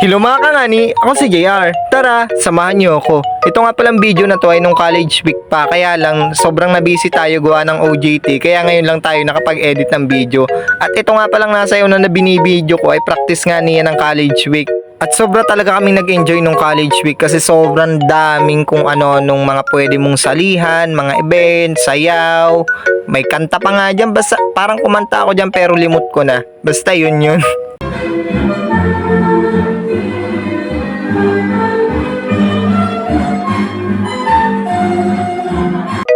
Hello mga kangani, ako si JR. Tara, samahan niyo ako. Ito nga palang video na to ay nung college week pa, kaya lang sobrang nabisi tayo gawa ng OJT, kaya ngayon lang tayo nakapag-edit ng video. At ito nga palang nasa iyo na binibideo ko ay practice nga niya ng college week. At sobra talaga kami nag-enjoy nung college week kasi sobrang daming kung ano nung mga pwede mong salihan, mga event, sayaw, may kanta pa nga dyan, basta parang kumanta ako dyan pero limot ko na. Basta yun yun.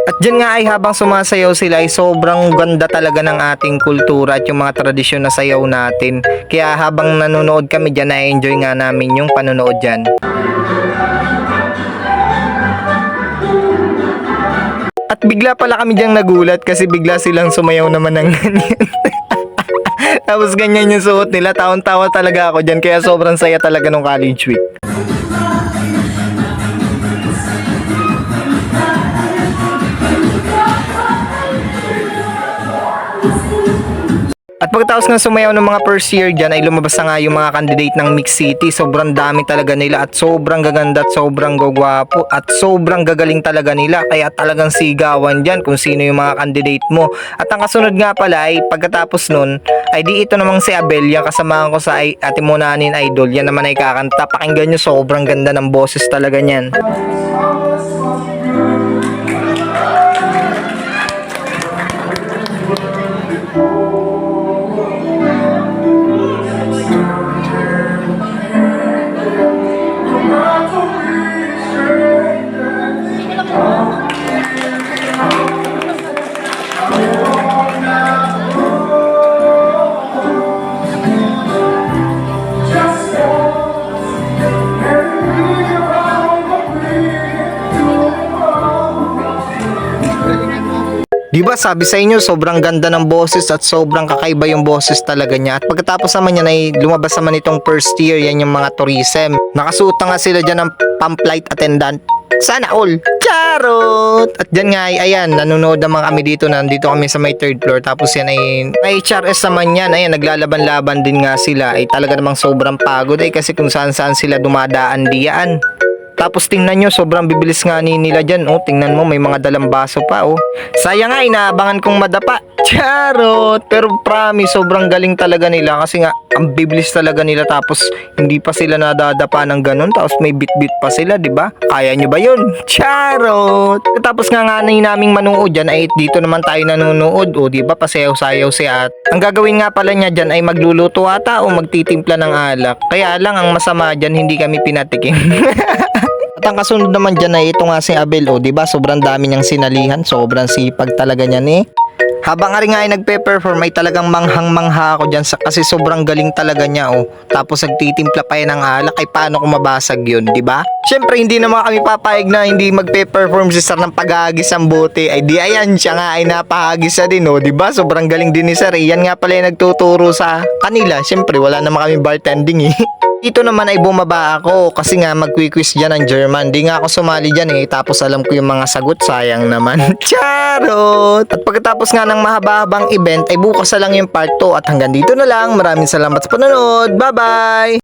At dyan nga ay habang sumasayaw sila ay sobrang ganda talaga ng ating kultura at yung mga tradisyon na sayaw natin. Kaya habang nanonood kami dyan, na-enjoy nga namin yung panonood dyan. At bigla pala kami dyan nagulat kasi bigla silang sumayaw naman ng ganyan. Tapos ganyan yung suot nila, taon-tawa talaga ako dyan kaya sobrang saya talaga nung college week. At pagkatapos ng sumayaw ng mga first year dyan ay lumabas na nga yung mga candidate ng Mix City. Sobrang dami talaga nila at sobrang gaganda at sobrang gagwapo at sobrang gagaling talaga nila. Kaya talagang sigawan dyan kung sino yung mga candidate mo. At ang kasunod nga pala ay pagkatapos nun ay di ito namang si Abel, yung kasamahan ko sa Ate Monanin Idol. Yan naman ay kakanta. Pakinggan nyo, sobrang ganda ng boses talaga niyan. Diba sabi sa inyo sobrang ganda ng boses at sobrang kakaiba yung boses talaga niya. At pagkatapos naman yan ay lumabas naman itong first year, yan yung mga tourism. Nakasuot na nga sila dyan ng pump-flight attendant. Sana all! Charot! At dyan nga ay ayan, nanonood naman kami dito, nandito kami sa may third floor. Tapos yan ay HRS naman yan, ayan naglalaban-laban din nga sila. Ay talaga namang sobrang pagod ay kasi kung saan-saan sila dumadaan diyan. Tapos tingnan nyo, sobrang bibilis nga nila dyan. Oh, tingnan mo, may mga dalang baso pa. Oh. Sayang nga, inaabangan kong madapa. Charot! Pero promise, sobrang galing talaga nila. Kasi nga, ang bibilis talaga nila. Tapos, hindi pa sila nadadapa ng ganun. Tapos, may bit-bit pa sila, di ba? Kaya nyo ba yun? Charot! Tapos nga naming manuod dyan, ay dito naman tayo nanonood. O, di ba? Pasayaw-sayaw si at. Ang gagawin nga pala niya dyan ay magluluto ata o magtitimpla ng alak. Kaya lang, ang masama dyan, hindi kami pinatikim. At ang kasunod naman dyan ay ito nga si Abel, o diba sobrang dami niyang sinalihan, sobrang sipag talaga niyan eh. Habang nga ay nagpe-perform ay talagang manghang-mangha ako dyan kasi sobrang galing talaga niya oh. Tapos nagtitimpla pa yan ng alak, ay paano kung mabasag yun, diba? Siyempre hindi naman kami papayag na hindi magpe-perform si Sir ng paghahagis ang bote. Ay di ayan, siya nga ay napahagis na din oh, diba? Sobrang galing din ni Sir eh. Yan nga pala yung nagtuturo sa kanila. Siyempre wala naman kami bartending eh. Dito naman ay bumaba ako kasi nga magkwi-quiz dyan ng German. Di nga ako sumali dyan eh. Tapos alam ko yung mga sagot, sayang naman. Charot! At pagkatapos nga ng mahaba-habang event ay bukas na lang yung part 2. At hanggang dito na lang. Maraming salamat sa panonood. Bye-bye!